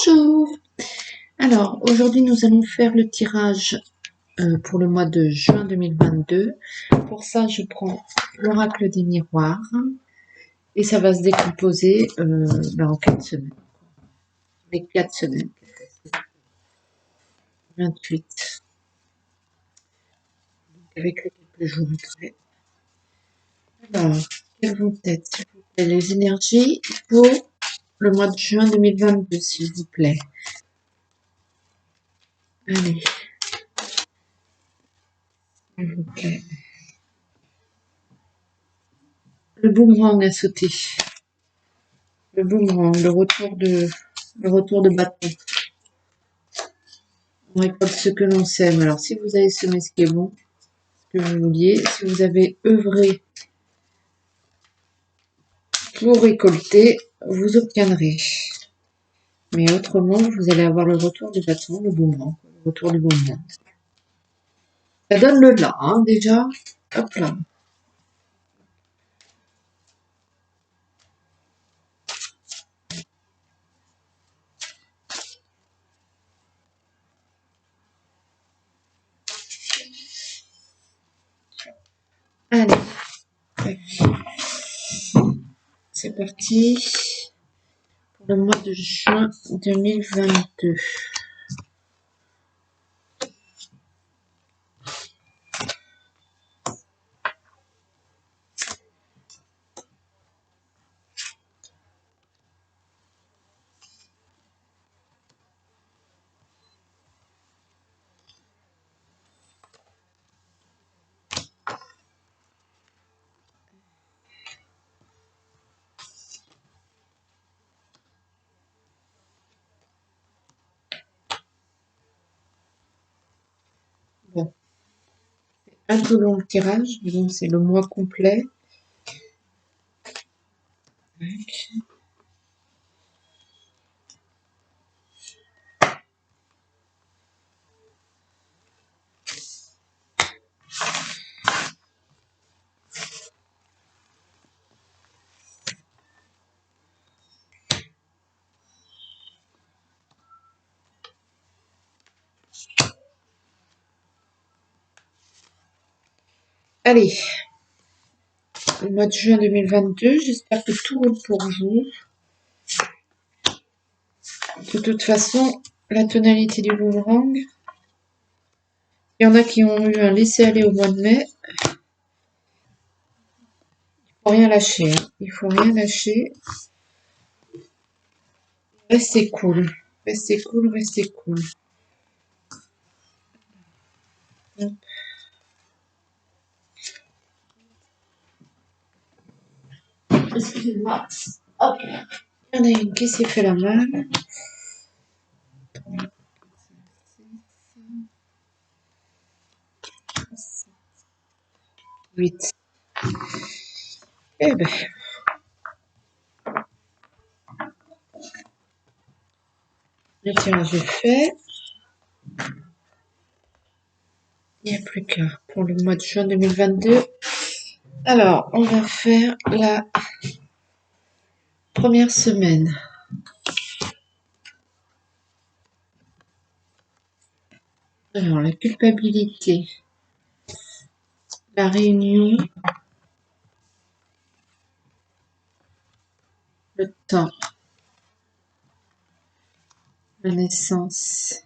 Bonjour. Alors, aujourd'hui, nous allons faire le tirage pour le mois de juin 2022. Pour ça, je prends l'oracle des miroirs et ça va se décomposer en 4 semaines. Les 4 semaines. 28. Avec les quelques jours après. Alors, quelles vont être, s'il vous plaît, les énergies pour le mois de juin 2022, s'il vous plaît. Allez. S'il vous plaît. Le boomerang a sauté. Le boomerang, le retour de bâton. On récolte ce que l'on sème. Alors, si vous avez semé ce qui est bon, ce que vous vouliez, si vous avez œuvré pour récolter, vous obtiendrez. Mais autrement, vous allez avoir le retour du bâton, le boomerang, le retour du boomerang. Ça donne le là, hein, déjà. Hop là. Allez. C'est parti pour le mois de juin 2022. Bon. C'est un peu long le tirage, mais bon, c'est le mois complet. Allez, le mois de juin 2022, j'espère que tout roule pour vous. De toute façon, la tonalité du boomerang, il y en a qui ont eu un laisser-aller au mois de mai. Il faut rien lâcher, hein. Il faut rien lâcher. Restez cool. Restez cool, restez cool. Hop. Excusez-moi. Hop. Il y en a une qui s'est fait la malle. 8. Eh ben. Le tirage est fait. Il n'y a plus qu'un pour le mois de juin 2022. Alors, on va faire la première semaine. Alors, la culpabilité, la réunion, le temps, la naissance,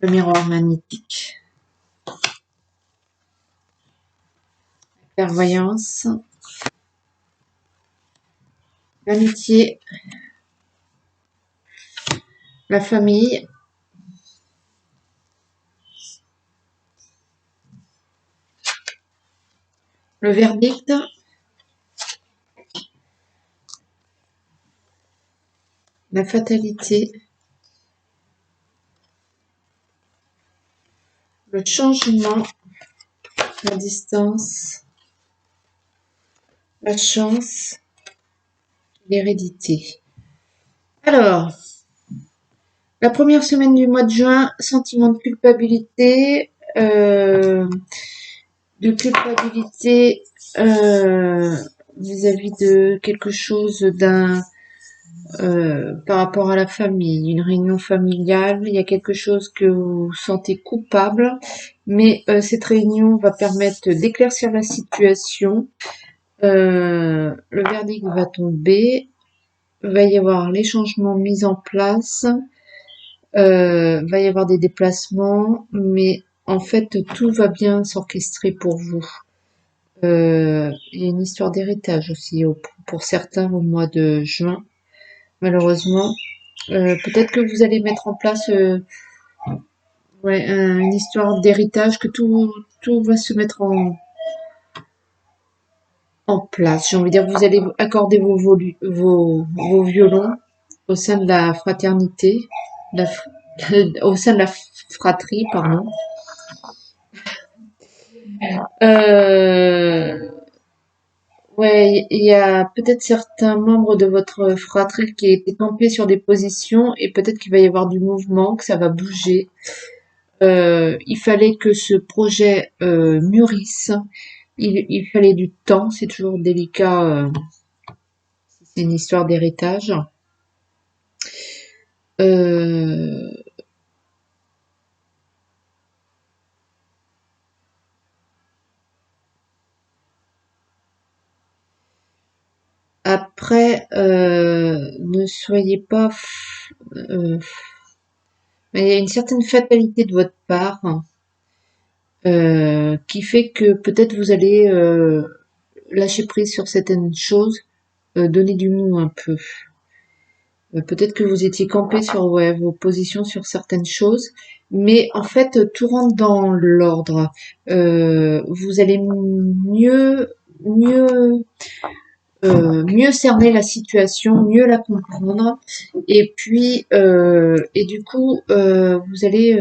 le miroir magnétique, la clairvoyance, l'amitié, la famille, le verdict, la fatalité, le changement, la distance, la chance, l'hérédité. Alors, la première semaine du mois de juin, sentiment de culpabilité, vis-à-vis de quelque chose par rapport à la famille, une réunion familiale, il y a quelque chose que vous sentez coupable, mais cette réunion va permettre d'éclaircir la situation. Le verdict va tomber, va y avoir les changements mis en place, va y avoir des déplacements, mais en fait tout va bien s'orchestrer pour vous. Il y a une histoire d'héritage aussi pour certains au mois de juin, malheureusement. Peut-être que vous allez mettre en place ouais, une histoire d'héritage, que tout va se mettre en place. J'ai envie de dire, vous allez accorder vos violons au sein de la fraternité, la au sein de la fratrie, pardon. Euh, ouais, il y a peut-être certains membres de votre fratrie qui étaient campés sur des positions et peut-être qu'il va y avoir du mouvement, que ça va bouger. Il fallait que ce projet mûrisse. Il fallait du temps, c'est toujours délicat, c'est une histoire d'héritage. Euh, Après, ne soyez pas... il y a une certaine fatalité de votre part qui fait que peut-être vous allez lâcher prise sur certaines choses, donner du mou un peu. Peut-être que vous étiez campé sur ouais, vos positions sur certaines choses, mais en fait, tout rentre dans l'ordre. Vous allez mieux, mieux cerner la situation, mieux la comprendre, et puis, et du coup, vous allez,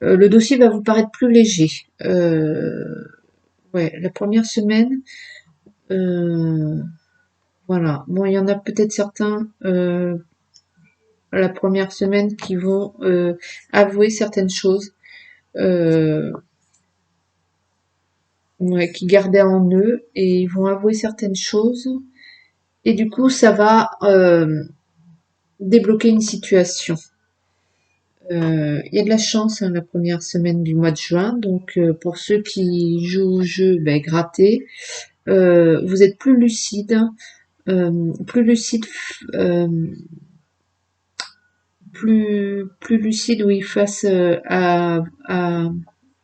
le dossier va vous paraître plus léger. Ouais, la première semaine, euh, voilà. Bon, il y en a peut-être certains la première semaine qui vont avouer certaines choses ouais, qui gardaient en eux et ils vont avouer certaines choses et du coup ça va débloquer une situation. Il y a de la chance hein, la première semaine du mois de juin, donc pour ceux qui jouent au jeu, ben, grattez. Vous êtes plus lucide, euh, plus lucide oui face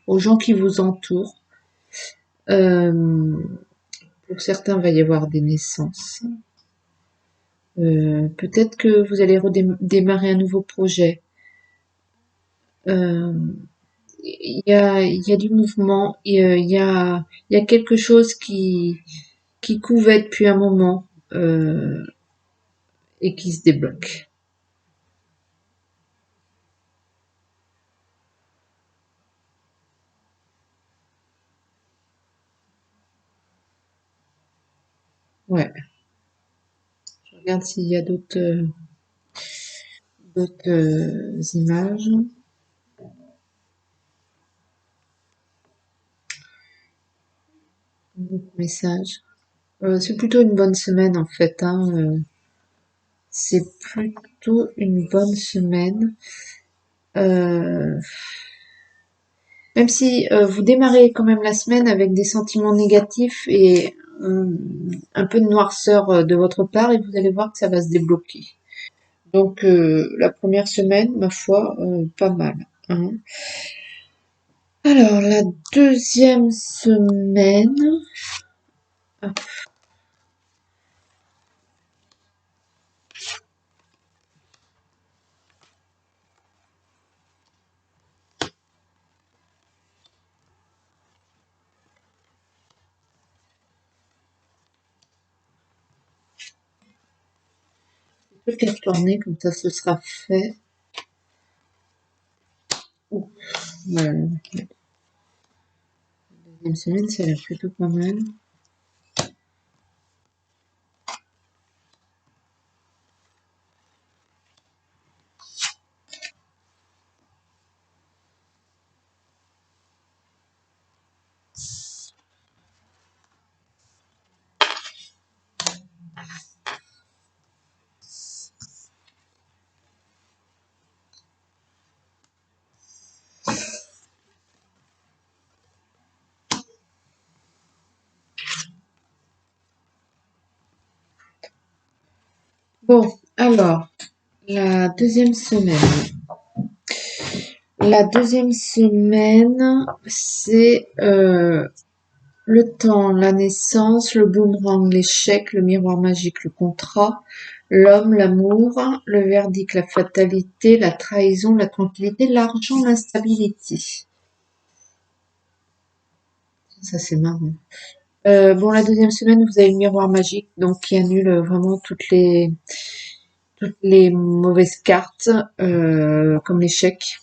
aux gens qui vous entourent. Euh, pour certains, il va y avoir des naissances. Peut-être que vous allez redémarrer un nouveau projet. Euh, il y a du mouvement, il y a quelque chose qui couvait depuis un moment et qui se débloque. Ouais, je regarde s'il y a d'autres images, d'autres messages. C'est plutôt une bonne semaine en fait. Hein, c'est plutôt une bonne semaine. Euh, Même si vous démarrez quand même la semaine avec des sentiments négatifs et un peu de noirceur de votre part, et vous allez voir que ça va se débloquer. Donc la première semaine, ma foi, pas mal. Hein. Alors la deuxième semaine, ah, je vais peut-être tourner comme ça, ce sera fait. Ouh, voilà. La deuxième semaine, ça a l'air plutôt pas mal. Bon, alors, la deuxième semaine. La deuxième semaine, c'est le temps, la naissance, le boomerang, l'échec, le miroir magique, le contrat, l'homme, l'amour, le verdict, la fatalité, la trahison, la tranquillité, l'argent, l'instabilité. Ça, c'est marrant. Bon, la deuxième semaine, vous avez le miroir magique, donc qui annule vraiment toutes les mauvaises cartes, comme l'échec.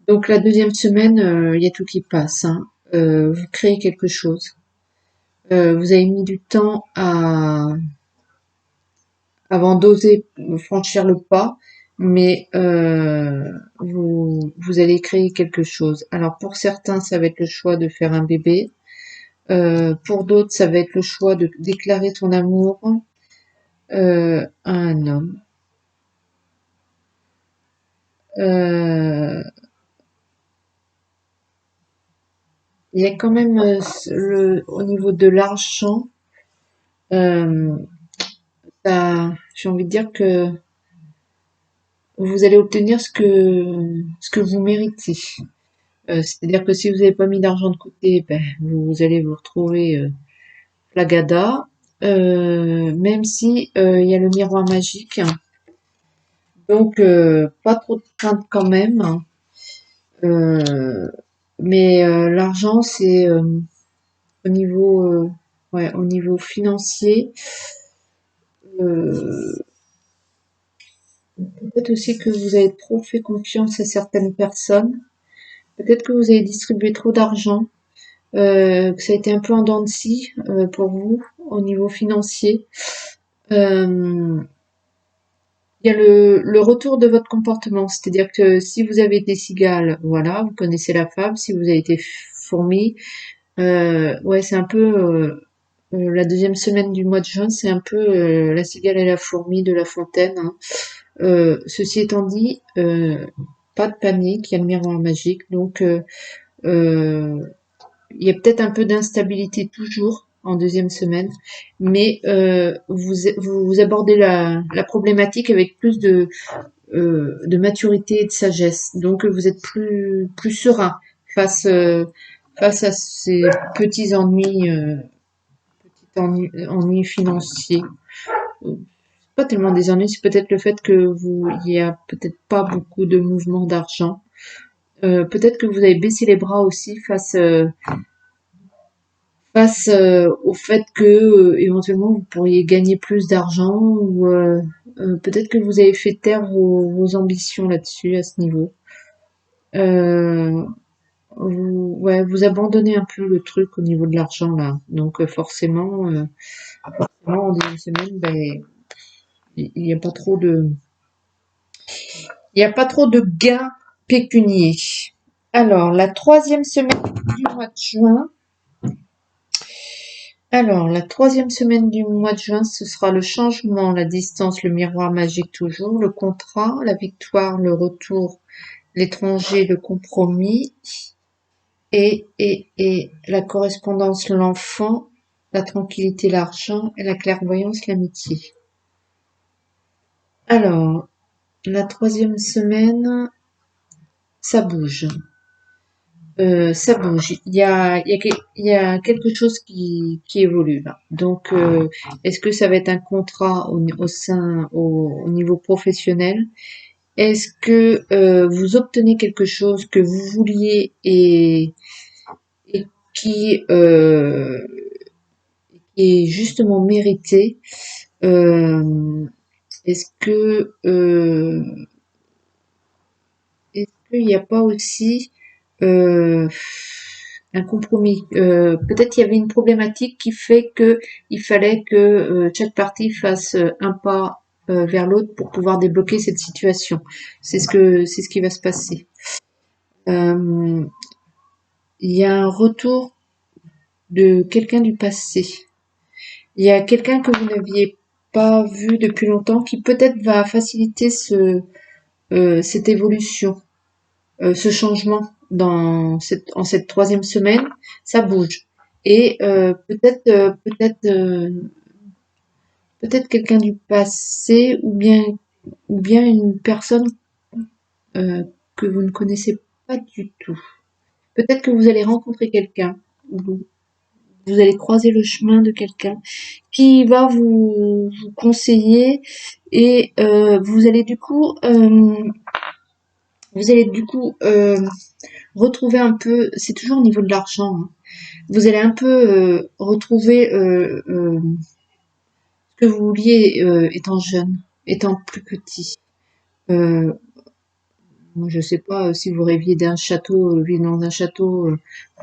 Donc la deuxième semaine, il y a tout qui passe, hein. Vous créez quelque chose. Vous avez mis du temps avant d'oser franchir le pas, mais vous allez créer quelque chose. Alors pour certains, ça va être le choix de faire un bébé. Pour d'autres, ça va être le choix de déclarer son amour à un homme. Il y a quand même au niveau de l'argent, euh, j'ai envie de dire que vous allez obtenir ce que vous méritez. C'est-à-dire que si vous n'avez pas mis d'argent de côté, ben, vous allez vous retrouver flagada. Même si il y a le miroir magique, donc pas trop de crainte quand même. Euh, mais l'argent, c'est au niveau, ouais, au niveau financier. Euh, Peut-être aussi que vous avez trop fait confiance à certaines personnes. Peut-être que vous avez distribué trop d'argent, que ça a été un peu en dents de scie pour vous au niveau financier. Euh, il y a le retour de votre comportement, c'est-à-dire que si vous avez été cigale, voilà, vous connaissez la fable. Si vous avez été fourmi, ouais, c'est un peu la deuxième semaine du mois de juin, c'est un peu la cigale et la fourmi de La Fontaine, hein. Ceci étant dit, pas de panique, il y a le miroir magique, donc euh, il y a peut-être un peu d'instabilité toujours en deuxième semaine, mais vous abordez la problématique avec plus de maturité et de sagesse. Donc vous êtes plus serein face face à ces petits ennuis financiers. Pas tellement des ennuis, c'est peut-être le fait que il y a peut-être pas beaucoup de mouvements d'argent. Peut-être que vous avez baissé les bras aussi face au fait que éventuellement vous pourriez gagner plus d'argent ou peut-être que vous avez fait taire vos ambitions là-dessus à ce niveau. Euh, ouais, vous abandonnez un peu le truc au niveau de l'argent là. Donc forcément, en deuxième semaine, ben il n'y a pas trop de gains pécuniaires. Alors la troisième semaine du mois de juin. Alors, la troisième semaine du mois de juin, ce sera le changement, la distance, le miroir magique toujours, le contrat, la victoire, le retour, l'étranger, le compromis, et la correspondance, l'enfant, la tranquillité, l'argent, et la clairvoyance, l'amitié. Alors, la troisième semaine, ça bouge. Ça bouge. Il y a quelque chose qui évolue là. Donc, est-ce que ça va être un contrat au niveau professionnel? Est-ce que vous obtenez quelque chose que vous vouliez et qui est justement mérité? Est-ce que est-ce qu'il n'y a pas aussi euh, un compromis? Peut-être qu'il y avait une problématique qui fait que il fallait que chaque partie fasse un pas vers l'autre pour pouvoir débloquer cette situation. C'est ce qui va se passer. Euh, il y a un retour de quelqu'un du passé. Il y a quelqu'un que vous n'aviez pas vu depuis longtemps qui peut-être va faciliter cette évolution. Ce changement en cette troisième semaine, ça bouge. Et peut-être quelqu'un du passé ou bien une personne euh, que vous ne connaissez pas du tout. Peut-être que vous allez rencontrer quelqu'un, vous allez croiser le chemin de quelqu'un qui va vous conseiller et vous allez du coup retrouver un peu, c'est toujours au niveau de l'argent, hein. Vous allez un peu retrouver ce que vous vouliez étant jeune, étant plus petit. Euh, Moi, je sais pas si vous rêviez d'un château, vivre dans un château,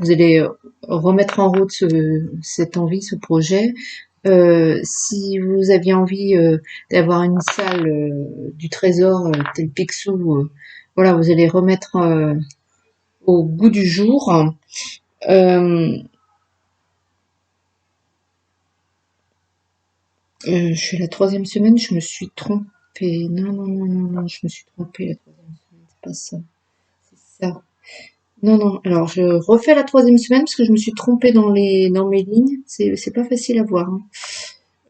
vous allez remettre en route cette envie, ce projet. Si vous aviez envie d'avoir une salle du trésor tel Picsou, voilà, vous allez remettre au goût du jour. Euh, je suis à la troisième semaine, je me suis trompée. Non, non, non, non, non, je me suis trompée la troisième semaine, c'est pas ça. C'est ça. Non, non, alors je refais la troisième semaine parce que je me suis trompée dans mes lignes. C'est pas facile à voir, hein.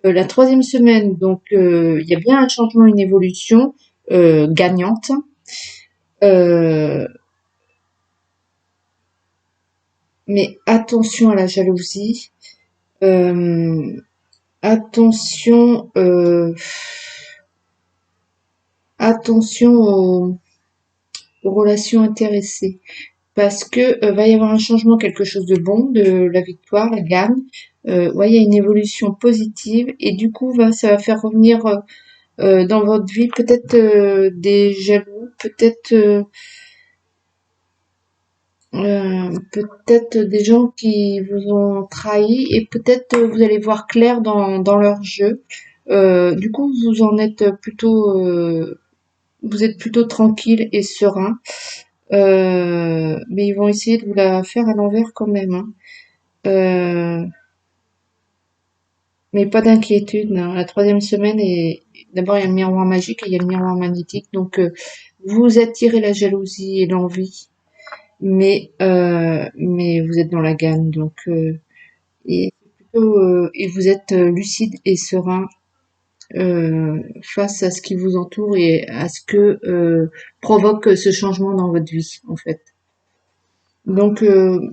La troisième semaine, donc il y a bien un changement, une évolution gagnante. Euh, mais attention à la jalousie. Euh, attention, attention aux relations intéressées. Parce que va y avoir un changement, quelque chose de bon, de la victoire, la gagne. Ouais, il y a une évolution positive et du coup, ça va faire revenir dans votre vie peut-être des jaloux, peut-être des gens qui vous ont trahi et peut-être vous allez voir clair dans leur jeu. Du coup, vous êtes plutôt tranquille et serein. Mais ils vont essayer de vous la faire à l'envers quand même, hein. Euh, mais pas d'inquiétude, hein. La troisième semaine d'abord il y a le miroir magique et il y a le miroir magnétique. Donc vous attirez la jalousie et l'envie, mais vous êtes dans la gamme. Donc et vous êtes lucide et serein face à ce qui vous entoure et à ce que provoque ce changement dans votre vie en fait. Donc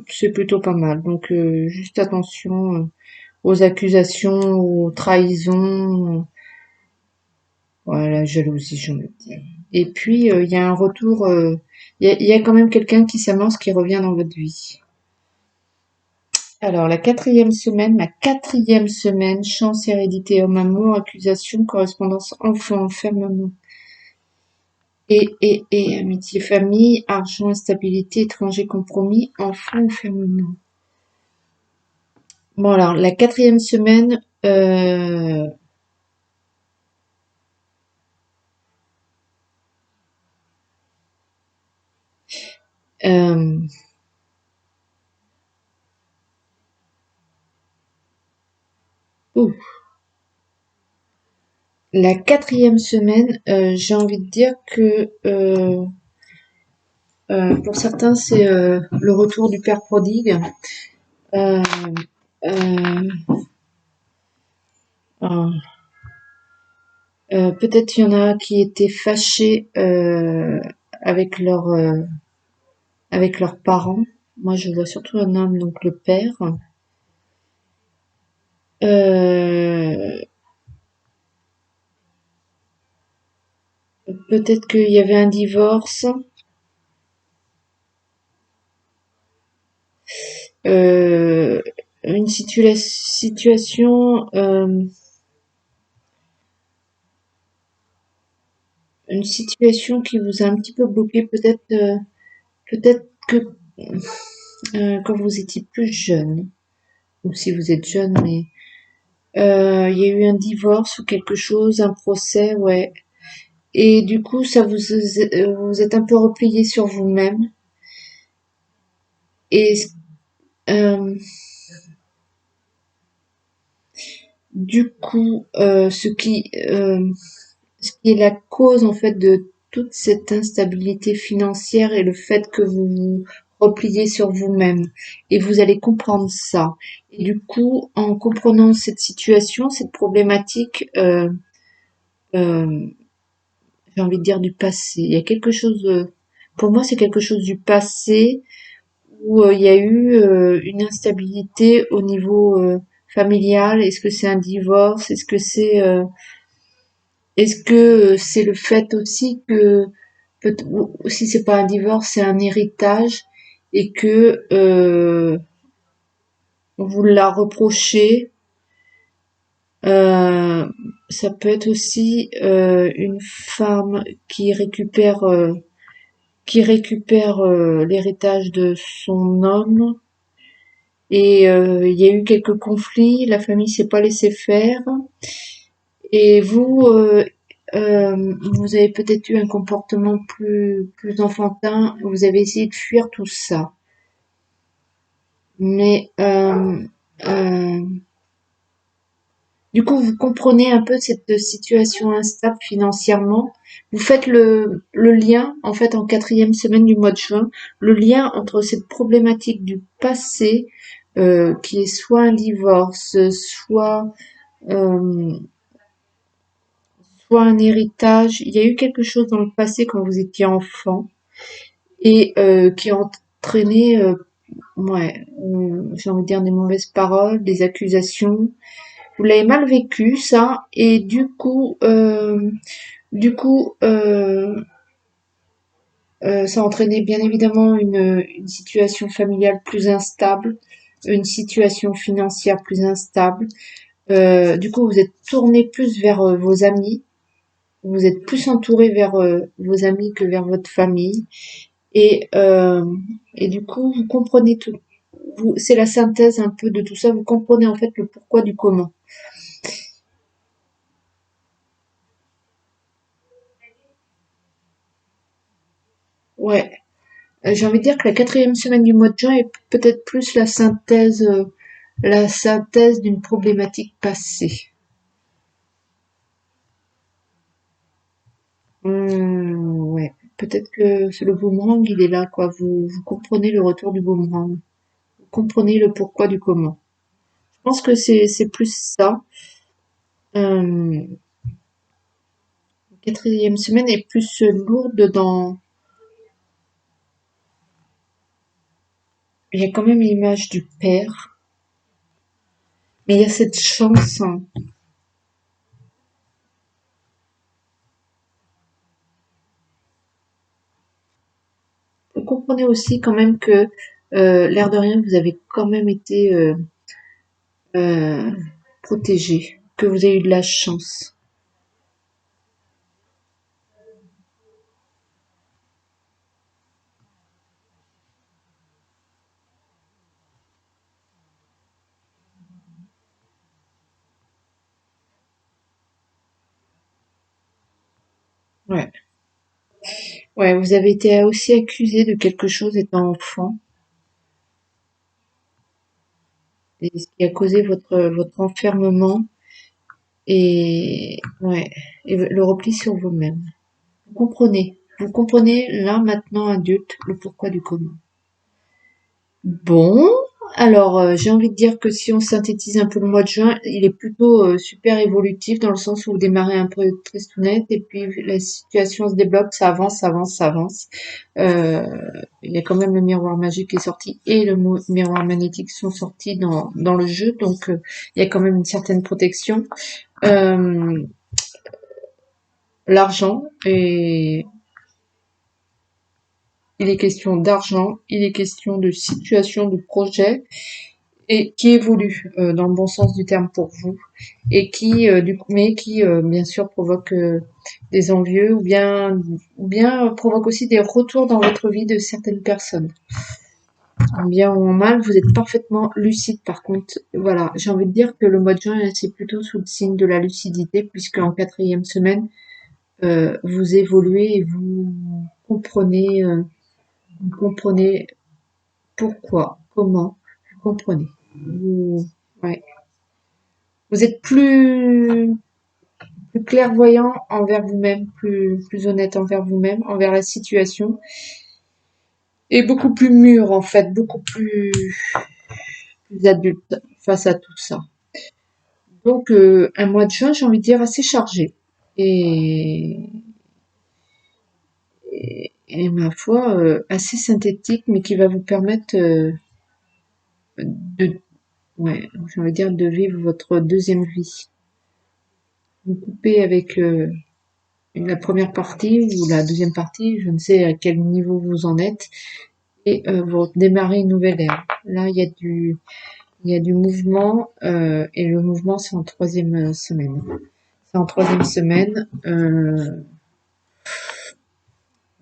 c'est plutôt pas mal. Donc juste attention aux accusations, aux trahisons, voilà, jalousie, j'ai envie de dire. Et puis il y a un retour, il y a quand même quelqu'un qui s'amorce, qui revient dans votre vie. Alors ma quatrième semaine, chance, hérédité, homme, amour, accusation, correspondance, enfant, enfermement. Et amitié, famille, argent, instabilité, étranger, compromis, enfant, enfermement. Bon alors, la quatrième semaine, euh, ouh, la quatrième semaine, j'ai envie de dire que pour certains, c'est le retour du père prodigue. Euh, euh, euh, peut-être il y en a qui étaient fâchés avec leurs parents. Moi, je vois surtout un homme, donc le père. Euh, peut-être qu'il y avait un divorce, euh, situation, une situation qui vous a un petit peu bloqué, peut-être que quand vous étiez plus jeune, ou si vous êtes jeune, mais il y a eu un divorce ou quelque chose, un procès, ouais. Et du coup, vous êtes un peu replié sur vous-même. Et euh, du coup, ce qui est la cause en fait de toute cette instabilité financière et le fait que vous vous replier sur vous-même et vous allez comprendre ça. Et du coup, en comprenant cette situation, cette problématique, euh, j'ai envie de dire du passé. Il y a quelque chose, pour moi, c'est quelque chose du passé où il y a eu une instabilité au niveau familial. Est-ce que c'est un divorce? Est-ce que c'est le fait aussi que ou si c'est pas un divorce, c'est un héritage et que on vous l'a reproché. Euh, Ça peut être aussi une femme qui récupère l'héritage de son homme et il y a eu quelques conflits, la famille s'est pas laissée faire et vous avez peut-être eu un comportement plus enfantin, vous avez essayé de fuir tout ça. Mais euh, du coup, vous comprenez un peu cette situation instable financièrement. Vous faites le lien, en fait, en quatrième semaine du mois de juin, le lien entre cette problématique du passé, qui est soit un divorce, euh, soit un héritage. Il y a eu quelque chose dans le passé quand vous étiez enfant et qui a entraîné, ouais, j'ai envie de dire des mauvaises paroles, des accusations. Vous l'avez mal vécu, ça, et du coup, ça a entraîné bien évidemment une situation familiale plus instable, une situation financière plus instable. Du coup, vous êtes tourné plus vers vos amis, vous êtes plus entouré vers vos amis que vers votre famille, et, euh, et du coup, vous comprenez tout. C'est la synthèse un peu de tout ça. Vous comprenez en fait le pourquoi du comment. Ouais. J'ai envie de dire que la quatrième semaine du mois de juin est peut-être plus la synthèse d'une problématique passée. Ouais. Peut-être que c'est le boomerang, il est là, quoi. Vous comprenez le retour du boomerang. Vous comprenez le pourquoi du comment. Je pense que c'est plus ça. La quatrième semaine est plus lourde dans... Il y a quand même l'image du père, mais il y a cette chance, hein. Vous comprenez aussi quand même que, l'air de rien, vous avez quand même été euh, protégé, que vous avez eu de la chance. Ouais. Ouais, vous avez été aussi accusé de quelque chose étant enfant, et ce qui a causé votre enfermement et ouais, et le repli sur vous-même. Vous comprenez là maintenant adulte le pourquoi du comment. Bon, alors j'ai envie de dire que si on synthétise un peu le mois de juin, il est plutôt super évolutif dans le sens où vous démarrez un peu tristounette et puis la situation se débloque, ça avance, ça avance, ça avance. Euh, il y a quand même le miroir magique qui est sorti et le miroir magnétique sont sortis dans le jeu, donc il y a quand même une certaine protection. Euh, L'argent, et il est question d'argent, il est question de situation, de projet, et qui évolue dans le bon sens du terme pour vous et qui mais qui bien sûr provoque des envieux ou bien provoque aussi des retours dans votre vie de certaines personnes. En bien ou en mal, vous êtes parfaitement lucide par contre. Voilà, j'ai envie de dire que le mois de juin c'est plutôt sous le signe de la lucidité puisque en quatrième semaine vous évoluez et vous comprenez pourquoi, comment, vous comprenez. Ouais. Vous êtes plus clairvoyant envers vous-même, plus honnête envers vous-même, envers la situation. et beaucoup plus mûr en fait, beaucoup plus adulte face à tout ça. Donc un mois de juin, j'ai envie de dire assez chargé et, et ma foi assez synthétique, mais qui va vous permettre de, ouais, j'ai envie de dire de vivre votre deuxième vie. Vous coupez avec la première partie ou la deuxième partie, je ne sais à quel niveau vous en êtes, et vous démarrez une nouvelle ère. Là, il y a du mouvement, et le mouvement, c'est en troisième semaine. C'est en troisième semaine.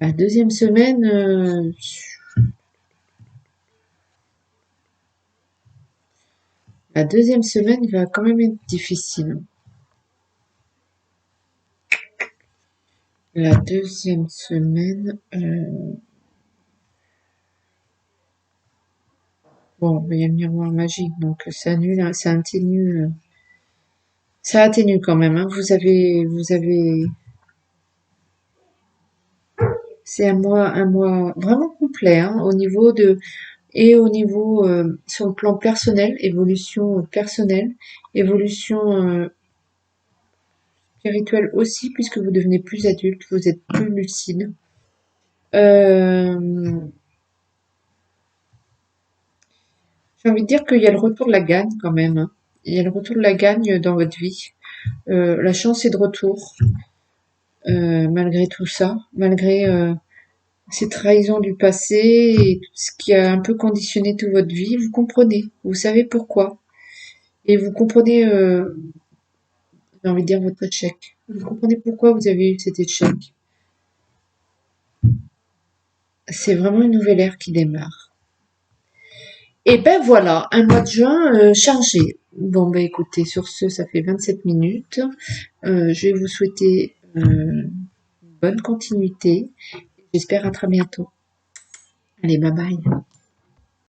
La deuxième semaine, la deuxième semaine va quand même être difficile. La deuxième semaine, bon, il y a le miroir magique, donc ça annule, ça atténue, ça atténue quand même. Hein. Vous avez, c'est un mois vraiment complet hein, au niveau de et au niveau sur le plan personnel, évolution personnelle, évolution spirituelle aussi, puisque vous devenez plus adulte, vous êtes plus lucide. Euh, j'ai envie de dire qu'il y a le retour de la gagne quand même. Hein. Il y a le retour de la gagne dans votre vie. La chance est de retour, malgré tout ça, malgré ces trahisons du passé et tout ce qui a un peu conditionné toute votre vie. Vous comprenez, vous savez pourquoi. Et vous comprenez, j'ai envie de dire, votre échec. Vous comprenez pourquoi vous avez eu cet échec. C'est vraiment une nouvelle ère qui démarre. Et ben voilà, un mois de juin chargé. Bon ben écoutez, sur ce, ça fait 27 minutes. Je vais vous souhaiter bonne continuité. J'espère à très bientôt. Allez, bye bye.